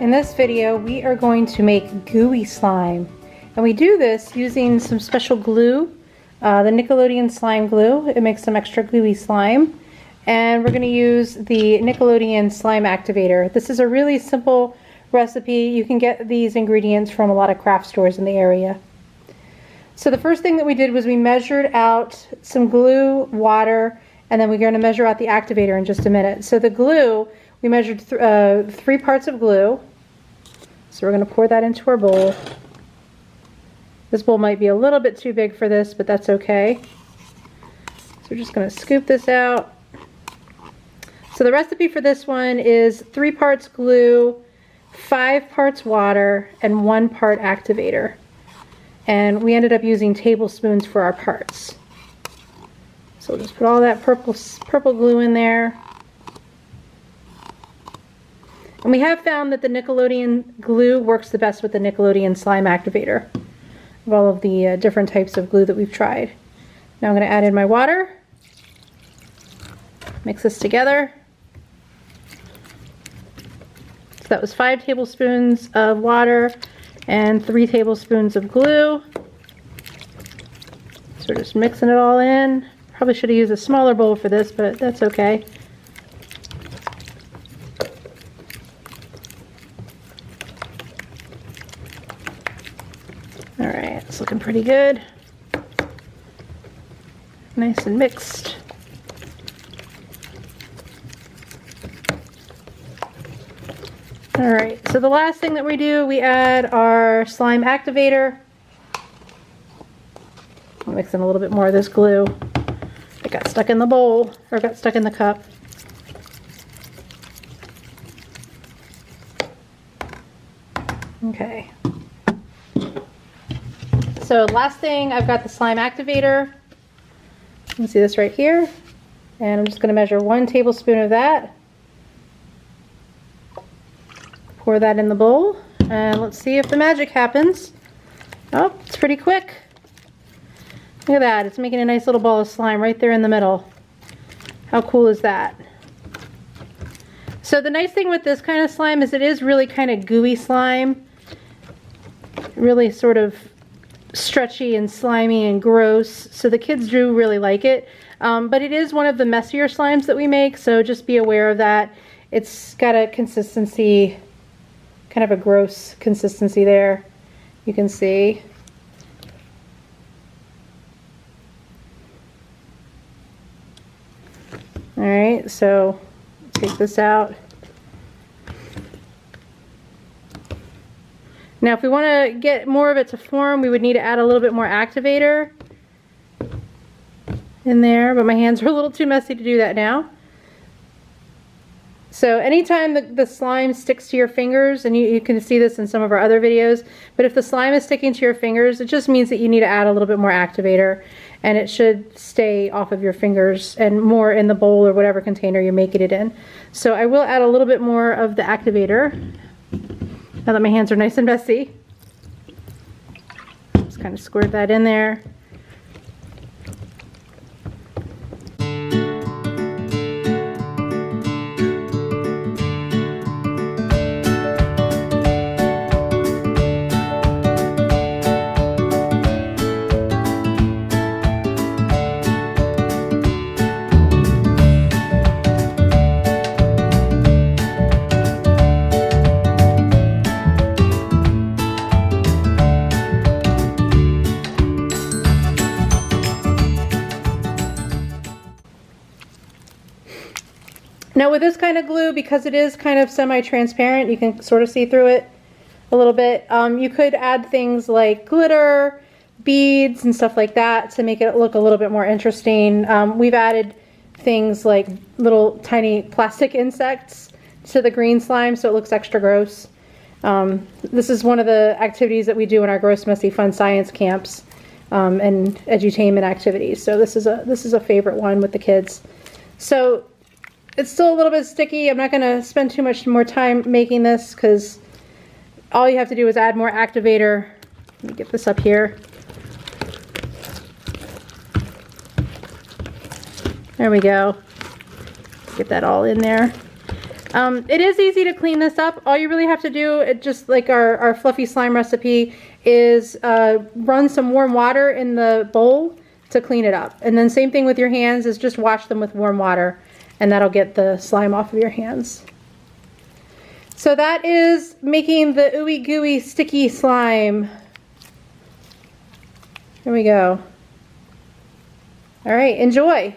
In this video, we are going to make gooey slime. And we do this using some special glue, the Nickelodeon slime glue. It makes some extra gooey slime. And we're going to use the Nickelodeon slime activator. This is a really simple recipe. You can get these ingredients from a lot of craft stores in the area. So the first thing that we did was we measured out some glue, water, and then we're going to measure out the activator in just a minute. So the glue, we measured 3 parts of glue. So we're going to pour that into our bowl. This bowl might be a little bit too big for this, but that's okay. So we're just going to scoop this out. So the recipe for this one is 3 parts glue, 5 parts water, and 1 part activator. And we ended up using tablespoons for our parts. So we'll just put all that purple glue in there. And we have found that the Nickelodeon glue works the best with the Nickelodeon slime activator of all of the different types of glue that we've tried. Now I'm going to add in my water. Mix this together. So that was 5 tablespoons of water and 3 tablespoons of glue. So we're just mixing it all in. Probably should have used a smaller bowl for this, but that's okay. All right, it's looking pretty good. Nice and mixed. All right, so the last thing that we do, we add our slime activator. I'll mix in a little bit more of this glue. It got stuck in the bowl, or got stuck in the cup. Okay. So last thing, I've got the slime activator. You can see this right here. And I'm just going to measure 1 tablespoon of that. Pour that in the bowl, and let's see if the magic happens. Oh, it's pretty quick. Look at that, it's making a nice little ball of slime right there in the middle. How cool is that? So the nice thing with this kind of slime is it is really kind of gooey slime. Really sort of stretchy and slimy and gross. So the kids do really like it. But it is one of the messier slimes that we make, so just be aware of that. It's got a consistency, kind of a gross consistency there, you can see. All right, so take this out. Now if we want to get more of it to form, we would need to add a little bit more activator in there, but my hands are a little too messy to do that now. So anytime the slime sticks to your fingers, and you can see this in some of our other videos, but if the slime is sticking to your fingers, it just means that you need to add a little bit more activator, and it should stay off of your fingers and more in the bowl or whatever container you're making it in. So I will add a little bit more of the activator, now that my hands are nice and messy. Just kind of squirt that in there. Now with this kind of glue, because it is kind of semi-transparent, you can sort of see through it a little bit. You could add things like glitter, beads, and stuff like that to make it look a little bit more interesting. We've added things like little tiny plastic insects to the green slime so it looks extra gross. This is one of the activities that we do in our Gross Messy Fun Science camps and edutainment activities. So this is a favorite one with the kids. So it's still a little bit sticky. I'm not going to spend too much more time making this because all you have to do is add more activator. Let me get this up here. There we go. Get that all in there. It is easy to clean this up. All you really have to do, just like our fluffy slime recipe, is run some warm water in the bowl to clean it up. And then same thing with your hands, is just wash them with warm water, and that'll get the slime off of your hands. So that is making the Ooey Gooey sticky slime. Here we go. All right, enjoy.